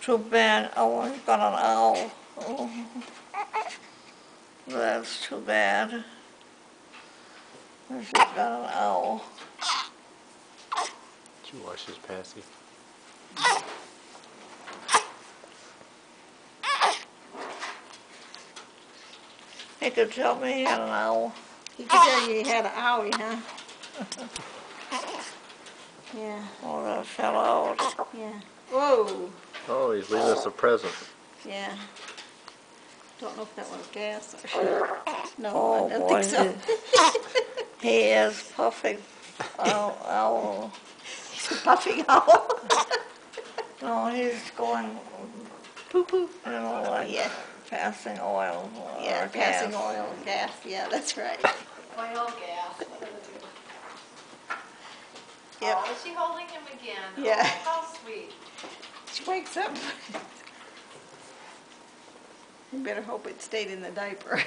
too bad. Oh, he's got an owl. Oh, that's too bad. He's got an owl. Did you wash his passy? He could tell me he had an owl. He could tell you he had an owie, huh? Yeah, Oh, that fell out. yeah. Whoa, Oh, he's leaving us a present. yeah. Don't know if that was gas or shit. No, Oh, I don't boy, think so. he is puffing. Owl. He's a puffing owl. No, he's going, Poo-poo. you know, like Yeah. passing oil. Yeah, or passing gas. oil and gas. Yeah, that's right. Oil, gas. Yep. Oh, is she holding him again? Yeah. Oh, how sweet. She wakes up. You better hope it stayed in the diaper.